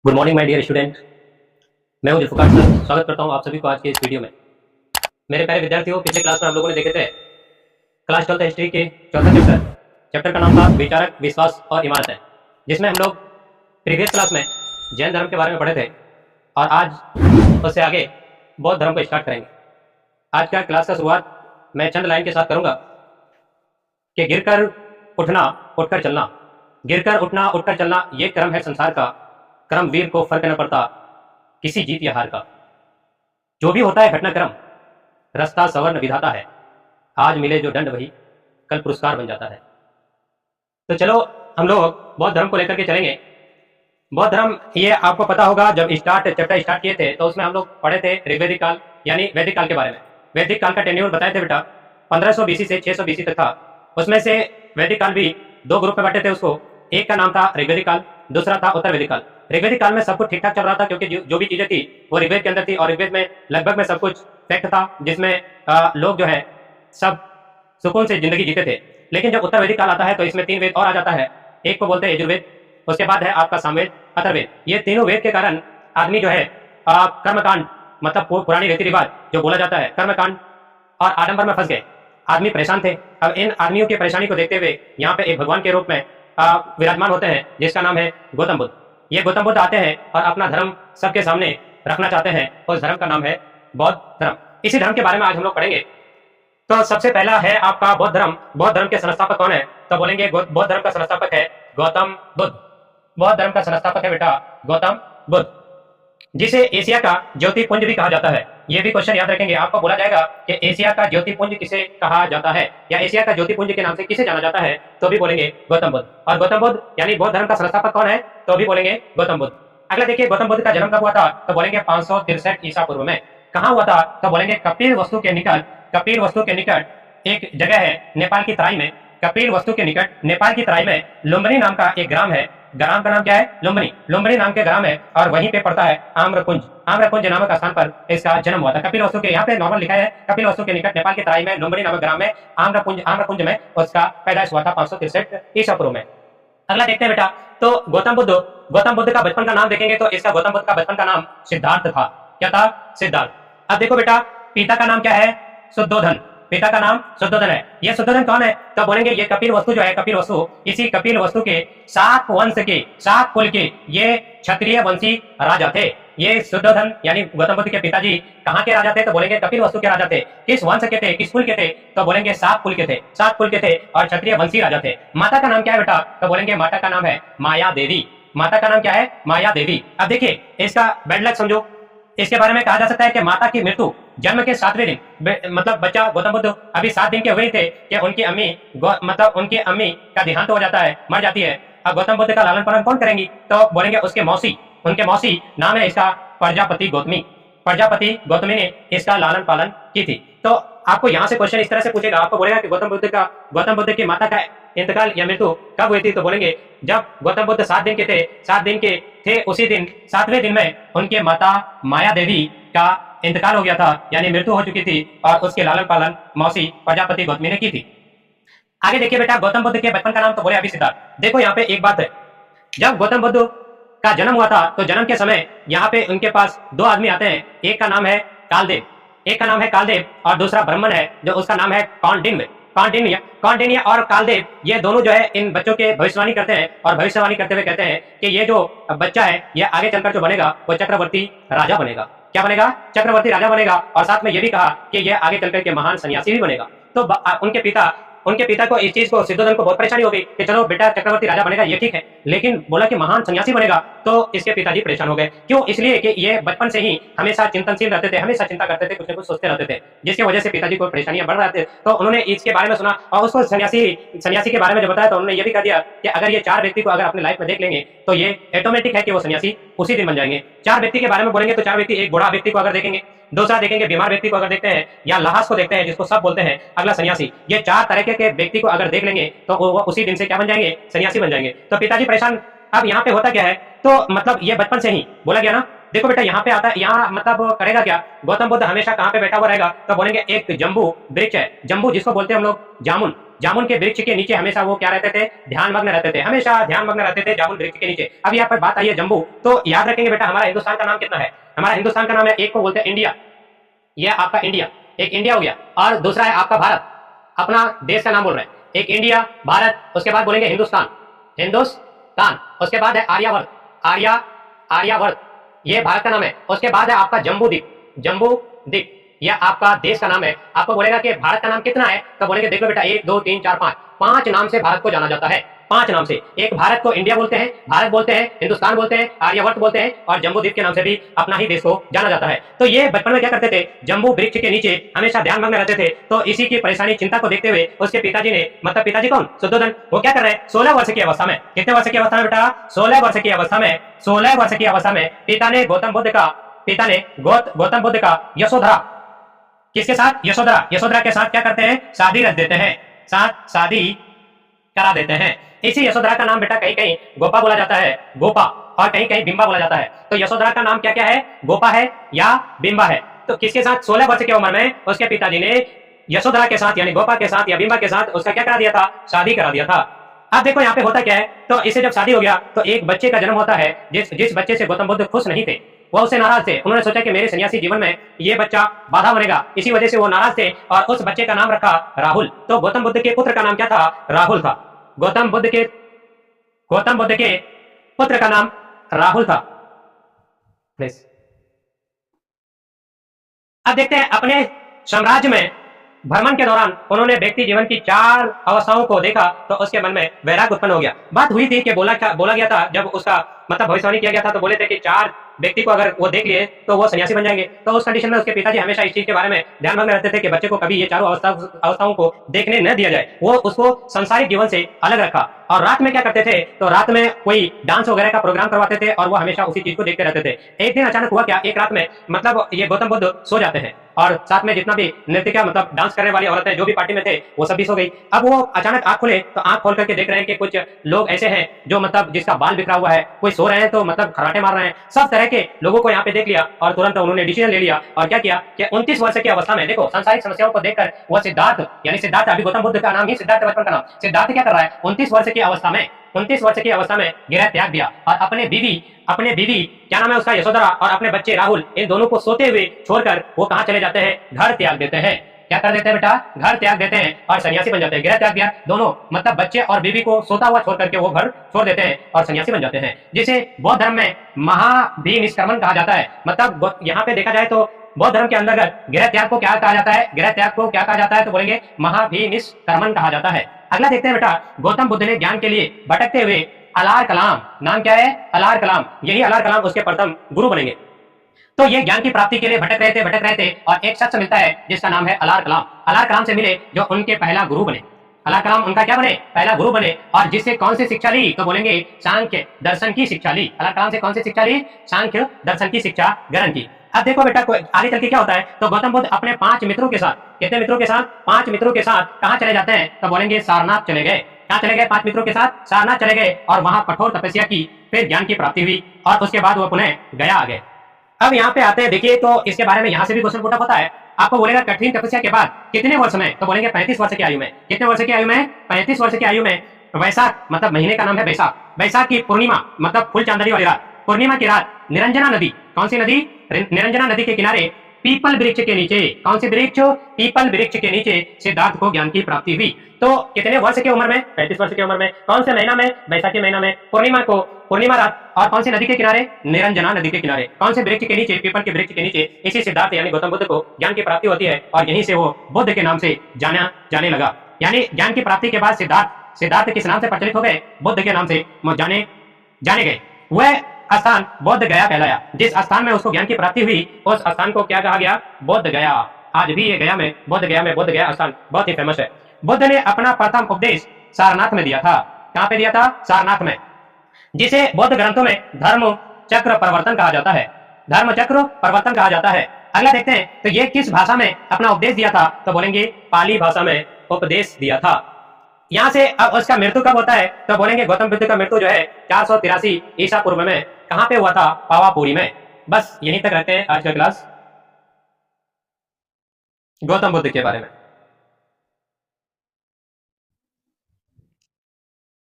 Good morning my dear student. मैं हूं Zulfikar sir. स्वागत करता हूं आप सभी को आज के इस वीडियो में। मेरे प्यारे विद्यार्थियों, पिछले क्लास में हम लोगों ने देखे थे क्लास 12th हिस्ट्री के चौथा चैप्टर का नाम था विचारक, विश्वास और इमारतें, जिसमें हम लोग प्रीवियस क्लास में जैन धर्म के बारे में पढ़े थे और आज उससे आगे बौद्ध धर्म को स्टार्ट करेंगे। आज का क्लास का शुरुआत मैं चंद लाइन के साथ करूंगा कि गिरकर उठना, उठकर चलना, गिरकर उठना, उठकर चलना, ये क्रम है संसार का। क्रम वीर को फर्क न पड़ता किसी जीत या हार का। जो भी होता है घटनाक्रम, रास्ता सवर्ण विधाता है। आज मिले जो दंड वही कल पुरस्कार बन जाता है। तो चलो हम लोग बौद्ध धर्म को लेकर के चलेंगे। बौद्ध धर्म, ये आपको पता होगा, जब चैप्टर स्टार्ट किए थे तो उसमें हम लोग पढ़े थे ऋग्वेदिक काल यानी वैदिक काल के बारे में। वैदिक काल का टेन्योर बताए थे बेटा, 1500 बीसी से 600 बीसी तक था। उसमें से वैदिक काल भी दो ग्रुप में बांटे थे उसको। एक का नाम था ऋग्वेदिक काल, दूसरा था उत्तर वैदिक काल। ऋग्वेदिक काल में सब कुछ ठीक ठाक चल रहा था, क्योंकि जो भी चीजें थी वो ऋग्वेद के अंदर थी और ऋग्वेद में लगभग में सब कुछ फैक्ट था, जिसमें लोग जो है सब सुकून से जिंदगी जीते थे। लेकिन जब उत्तर वैदिक काल आता है तो इसमें 3 वेद और आ जाता है। एक को बोलते हैं यजुर्वेद, उसके बाद है आपका सामवेद, अथर्ववेद। ये तीनों वेद के कारण आदमी जो है कर्मकांड, मतलब पुरानी रीति रिवाज जो बोला जाता है, कर्मकांड और आडंबर में फंस गए। आदमी परेशान थे। अब इन आदमियों की परेशानी को देखते हुए यहाँ पे एक भगवान के रूप में विराजमान होते हैं, जिसका नाम है गौतम बुद्ध। ये गौतम बुद्ध आते हैं और अपना धर्म सबके सामने रखना चाहते हैं। उस धर्म का नाम है बौद्ध धर्म। इसी धर्म के बारे में आज हम लोग पढ़ेंगे। तो सबसे पहला है आपका बौद्ध धर्म। बौद्ध धर्म के संस्थापक कौन है? तो बोलेंगे बौद्ध धर्म का संस्थापक है गौतम बुद्ध। बौद्ध धर्म का संस्थापक है बेटा गौतम बुद्ध, जिसे एशिया का ज्योतिपुंज भी कहा जाता है। यह भी क्वेश्चन याद रखेंगे, आपको बोला जाएगा कि एशिया का ज्योतिपुंज किसे कहा जाता है या एशिया का ज्योतिपुंज के नाम से किसे जाना जाता है, तो भी बोलेंगे गौतम बुद्ध। और गौतम बुद्ध यानी बौद्ध धर्म का संस्थापक कौन है, तो भी बोलेंगे गौतम बुद्ध। अगला देखिए, गौतम बुद्ध का जन्म कब हुआ था, तो बोलेंगे 563 ईसा पूर्व में। कहां हुआ था, तो बोलेंगे कपिल वस्तु के निकट। कपिल वस्तु के निकट एक जगह है नेपाल की तराई में। कपिल वस्तु के निकट नेपाल की तराई में लुम्बिनी नाम का एक ग्राम है। ग्राम का नाम क्या है? लुम्बिनी। लुम्बिनी नाम के ग्राम है और वहीं पे पड़ता है आम्रकुंज। आम्रकुंज नामक स्थान पर इसका जन्म हुआ था। कपिल वस्तु के, यहाँ पे नॉर्मल लिखा है कपिल वस्तु के निकट नेपाल की तराई में लुम्बिनी नामक ग्राम में आम्रकुंज में उसका पैदाइश हुआ था 563 ईसा पूर्व में। अगला देखते हैं बेटा, तो गौतम बुद्ध का बचपन का नाम देखेंगे तो इसका गौतम बुद्ध का बचपन का नाम सिद्धार्थ था। क्या था? सिद्धार्थ। अब देखो बेटा, पिता का नाम क्या है? शुद्धोधन। पिता का नाम शुद्धोधन है। ये शुद्धोधन कौन है, तो बोलेंगे ये कपिल वस्तु जो है, कपिल वस्तु, इसी कपिल वस्तु के 7 वंश के, 7 कुल के ये क्षत्रिय वंशी राजा थे। ये शुद्धोधन यानी गौतम बुद्ध के पिताजी कहाँ के राजा थे, तो बोलेंगे कपिल वस्तु के राजा थे। किस वंश के थे, किस कुल के थे, तो बोलेंगे 7 कुल के थे। 7 कुल के थे और क्षत्रिय वंशी राजा थे। माता का नाम क्या है बेटा, तो बोलेंगे माता का नाम है माया देवी। माता का नाम क्या है? माया देवी। अब देखिए इसका बैड लक समझो। इसके बारे में कहा जा सकता है कि माता की मृत्यु जन्म के 7वें दिन, मतलब बच्चा गौतम बुद्ध अभी 7 दिन के हुए थे कि उनकी अम्मी उनकी अम्मी का देहांत हो जाता है, मर जाती है। अब गौतम बुद्ध का लालन पालन कौन करेंगी, तो बोलेंगे उसके मौसी। उनके मौसी नाम है इसका प्रजापति गौतमी। प्रजापति गौतमी ने इसका लालन पालन की थी। तो आपको यहाँ से क्वेश्चन इस तरह से पूछेगा, आपको बोलेगा कि गौतम बुद्ध की माता का इंतकाल या मृत्यु कब हुई थी, तो बोलेंगे जब गौतम बुद्ध 7 दिन के थे। 7 दिन के थे उसी दिन 7वें दिन में उनके माता माया देवी का इंतकाल हो गया था, यानी मृत्यु हो चुकी थी और उसके लालन पालन मौसी प्रजापति गौतमी ने की थी। आगे देखिए बेटा, गौतम बुद्ध के बचपन का नाम तो बोले अभी सिद्धार्थ। देखो यहाँ पे एक बात है, जब गौतम बुद्ध का जन्म हुआ था तो जन्म के समय यहाँ पे उनके पास 2 आदमी आते हैं। एक का नाम है कालदेव, एक का नाम है कालदेव और दूसरा ब्राह्मण है जो उसका नाम है कौंडिन्य और कालदेव। ये दोनों जो है इन बच्चों के भविष्यवाणी करते हैं और भविष्यवाणी करते हुए कहते हैं कि ये जो बच्चा है ये आगे चलकर जो बनेगा वो चक्रवर्ती राजा बनेगा। क्या बनेगा? चक्रवर्ती राजा बनेगा। और साथ में ये भी कहा कि ये आगे चलकर के महान सन्यासी भी बनेगा। तो उनके पिता को इस चीज को, शुद्धोधन को बहुत परेशानी हो गई कि चलो बेटा चक्रवर्ती राजा बनेगा ये ठीक है, लेकिन बोला कि महान सन्यासी बनेगा, तो इसके पिताजी परेशान हो गए। क्यों? इसलिए कि ये बचपन से ही हमेशा चिंतनशील रहते थे, हमेशा चिंता करते थे, कुछ न कुछ सोचते रहते थे, जिसकी वजह से पिताजी को परेशानियां बढ़ रहे थे। तो उन्होंने इसके बारे में सुना और उसको सन्यासी के बारे में जब बताया तो उन्होंने ये भी कह दिया कि अगर ये 4 व्यक्ति को अगर अपने लाइफ में देख लेंगे तो ये ऑटोमेटिक है कि वो सन्यासी उसी दिन बन जाएंगे। 4 व्यक्ति के बारे में बोलेंगे तो 4 व्यक्ति, एक बूढ़ा व्यक्ति को अगर देखेंगे, दूसरा देखेंगे बीमार व्यक्ति को अगर देखते हैं, या लाहास को देखते हैं जिसको सब बोलते हैं, अगला सन्यासी। ये 4 तरह के व्यक्ति को अगर देख लेंगे तो वो उसी दिन से क्या बन जाएंगे? सन्यासी बन जाएंगे। तो पिताजी परेशान। अब यहाँ पे होता क्या है, तो मतलब ये बचपन से ही बोला गया ना। देखो बेटा यहाँ पे आता है, यहाँ मतलब करेगा क्या, गौतम बुद्ध हमेशा कहाँ पे बैठा हुआ रहेगा, तो बोलेंगे एक जम्बू वृक्ष है। जम्बू जिसको बोलते हैं हम लोग जामुन, जामुन के वृक्ष के नीचे हमेशा वो क्या रहते थे, ध्यान मग्न रहते थे, हमेशा ध्यान मग्न रहते थे जामुन वृक्ष के नीचे। अब यहाँ पर बात आई है जम्बू, तो याद रखेंगे बेटा हमारा हिंदुस्तान का नाम कितना है। हमारा हिंदुस्तान का नाम है, एक को बोलते हैं इंडिया, यह आपका इंडिया, एक इंडिया हो गया, और दूसरा है आपका भारत, अपना देश का नाम बोल रहे हैं, एक इंडिया भारत, उसके बाद बोलेंगे हिंदुस्तान, हिंदुस्तान, उसके बाद है आर्यावर्त, आर्यावर्त, ये भारत का नाम है। उसके बाद है आपका जम्बू द्वीप, जम्बू द्वीप, यह आपका देश का नाम है। आपको बोलेगा कि भारत का नाम कितना है, तो बोलेंगे देख लो बेटा 1 2 3 4 5, 5 नाम से भारत को जाना जाता है, 5 नाम से। एक भारत को इंडिया बोलते हैं, भारत बोलते हैं, हिंदुस्तान बोलते हैं, आर्यावर्त बोलते हैं, और जम्बू द्वीप के नाम से भी अपना ही देश को जाना जाता है। तो ये बचपन में क्या करते थे, जम्बू वृक्ष के नीचे हमेशा ध्यान मग्न रहते थे। तो इसी की परेशानी चिंता को देखते हुए उसके पिताजी ने, मतलब पिताजी कौन, शुद्धोधन, वो क्या कर रहे हैं, 16 वर्ष की अवस्था में, कितने वर्ष की अवस्था में बेटा, 16 वर्ष की अवस्था में, 16 वर्ष की अवस्था में पिता ने गौतम बुद्ध का यशोधरा, किसके साथ, यशोधरा के साथ क्या करते हैं, शादी रच देते हैं, साथ शादी करा देते हैं। इसी यशोधरा का नाम बेटा कहीं कहीं गोपा बोला जाता है, गोपा, और कहीं कहीं बिंबा बोला जाता है। तो यशोधरा का नाम क्या क्या है, गोपा है या बिंबा है। तो किसके साथ, 16 वर्ष की उम्र में उसके पिताजी ने यशोधरा के साथ यानी गोपा के साथ या बिंबा के साथ उसका क्या करा दिया था, शादी करा दिया था। अब देखो यहाँ पे होता क्या है, तो इसे जब शादी हो गया तो एक बच्चे का जन्म होता है, जिस बच्चे से गौतम बुद्ध खुश नहीं थे, वो उससे नाराज थे। उन्होंने सोचा कि मेरे सन्यासी जीवन में ये बच्चा बाधा बनेगा, इसी वजह से वो नाराज थे और उस बच्चे का नाम रखा राहुल। तो गौतम बुद्ध के पुत्र का नाम क्या था, राहुल था। गौतम बुद्ध के पुत्र का नाम राहुल था। प्लीज अब देखते हैं अपने साम्राज्य में भ्रमण के दौरान उन्होंने व्यक्ति जीवन की 4 अवस्थाओं को देखा, तो उसके मन में वैराग्य उत्पन्न हो गया। बात हुई थी कि बोला गया था, जब उसका मतलब भविष्यवाणी किया गया था, तो बोले थे कि 4 व्यक्ति को अगर वो देख लिए तो वो सन्यासी बन जाएंगे। तो उस कंडीशन में उसके पिताजी हमेशा इस चीज के बारे में ध्यान में रहते थे कि बच्चे को कभी ये चारों अवस्थाओं को देखने न दिया जाए। वो उसको सांसारिक जीवन से अलग रखा। और रात में क्या करते थे, तो रात में कोई डांस वगैरह का प्रोग्राम करवाते थे और वो हमेशा उसी चीज को देखते रहते थे। एक दिन अचानक हुआ क्या, एक रात में मतलब ये गौतम बुद्ध सो जाते हैं और साथ में जितना भी नृत्य मतलब डांस करने वाली औरतें जो भी पार्टी में थे वो सब भी सो गई। अब वो अचानक आंख खोले तो आंख खोल करके देख रहे हैं कि कुछ लोग ऐसे हैं जो मतलब जिसका बाल बिखरा हुआ है, कोई सो रहे हैं तो मतलब खराटे मार रहे हैं, सब तरह के लोगों को यहाँ पे देख लिया और तुरंत उन्होंने डिसीजन ले लिया और क्या किया कि 29 वर्ष की अवस्था में, देखो सांसारिक समस्याओं को देखकर वो सिद्धार्थ, यानी सिद्धार्थ, अभी गौतम बुद्ध का नाम ही सिद्धार्थ, बचपन का नाम सिद्धार्थ, क्या कर रहा है 29 वर्ष की अवस्था में गृह त्याग दिया और अपने बीवी क्या नाम है उसका, यशोधरा, और अपने बच्चे राहुल, इन दोनों को सोते हुए छोड़कर वो कहां चले जाते हैं, घर त्याग देते हैं। क्या कर देते हैं बेटा, घर त्याग देते हैं और सन्यासी बन जाते हैं। गृह त्याग दिया, दोनों मतलब बच्चे और बीवी को सोता हुआ छोड़ करके वो घर छोड़ देते हैं और सन्यासी बन जाते हैं, जिसे बौद्ध धर्म में महाभिनिष्क्रमण कहा जाता है। मतलब यहाँ पे देखा जाए तो बौद्ध धर्म के अंतर्गत गृह त्याग को क्या कहा जाता है, गृह त्याग को क्या कहा जाता है, तो बोलेंगे महाभिनिष्क्रमण कहा जाता है। अगला देखते हैं बेटा, गौतम बुद्ध ने ज्ञान के लिए भटकते हुए अलार कलाम, नाम क्या है, अलार कलाम, यही अलार कलाम उसके प्रथम गुरु बनेंगे। तो ये ज्ञान की प्राप्ति के लिए भटक रहे थे और एक शख्स मिलता है जिसका नाम है अलार कलाम। अलार कलाम से मिले जो उनके पहला गुरु बने। अलार कलाम उनका क्या बने, पहला गुरु बने, और जिससे कौन सी शिक्षा ली, तो बोलेंगे सांख्य दर्शन की शिक्षा ली। अलार कलाम से कौन सी शिक्षा ली, सांख्य दर्शन की शिक्षा ग्रहण की। अब देखो बेटा आगे चल के क्या होता है, तो गौतम बुद्ध अपने 5 मित्रों के साथ, कितने मित्रों के साथ, 5 मित्रों के साथ कहां चले जाते हैं, तो बोलेंगे सारनाथ चले गए। कहां चले गए, 5 मित्रों के साथ सारनाथ चले गए और वहां कठोर तपस्या की, फिर ज्ञान की प्राप्ति हुई और उसके बाद वो पुनः गया आ गए। अब यहाँ पे आते हैं, देखिए तो इसके बारे में यहाँ से भी क्वेश्चन पूछा होता है आपको, बोलेगा कठिन तपस्या के बाद कितने वर्ष में, तो बोलेंगे 35 वर्ष की आयु में। कितने वर्ष की आयु में, 35 वर्ष की आयु में। वैशाख मतलब महीने का नाम है वैशाख, वैशाख की पूर्णिमा मतलब फुल चांदनी वाली रात, पूर्णिमा की रात, निरंजना नदी, कौन सी नदी, निरंजना नदी के किनारे पीपल वृक्ष के नीचे, कौन सी वृक्ष, पीपल वृक्ष के नीचे सिद्धार्थ को ज्ञान की प्राप्ति हुई। तो कितने वर्ष की उम्र में, 35 वर्ष की उम्र में। कौन से महीना में, वैशाखी महीना में, पूर्णिमा रात, और कौन सी नदी के किनारे, निरंजना नदी के किनारे, कौन से वृक्ष के नीचे, पीपल के वृक्ष के नीचे। इसी सिद्धार्थ यानी गौतम बुद्ध को ज्ञान की प्राप्ति होती है और यहीं से वो बुद्ध के नाम से जाने लगा। यानी ज्ञान की प्राप्ति के बाद सिद्धार्थ किस नाम से प्रचलित हो गए, बुद्ध के नाम से जाने गए। वह स्थान बोध गया कहलाया। जिस स्थान में उसको ज्ञान की प्राप्ति हुई उस स्थान को क्या कहा गया, बोध गया। आज भी ये गया में बोध गया स्थान बहुत ही फेमस है। बुद्ध ने अपना प्रथम उपदेश सारनाथ में दिया था। कहां पे दिया था, सारनाथ में, जिसे बौद्ध ग्रंथों में धर्म चक्र प्रवर्तन कहा जाता है। धर्म चक्र प्रवर्तन कहा जाता है। अगला देखते हैं, तो ये किस भाषा में अपना उपदेश दिया था, तो बोलेंगे पाली भाषा में उपदेश दिया था। यहां से अब उसका मृत्यु कब होता है, तो बोलेंगे गौतम बुद्ध का मृत्यु जो है 483 ईसा पूर्व में कहां पे हुआ था, पावापुरी में। बस यहीं तक रहते हैं आज का क्लास गौतम बुद्ध के बारे में।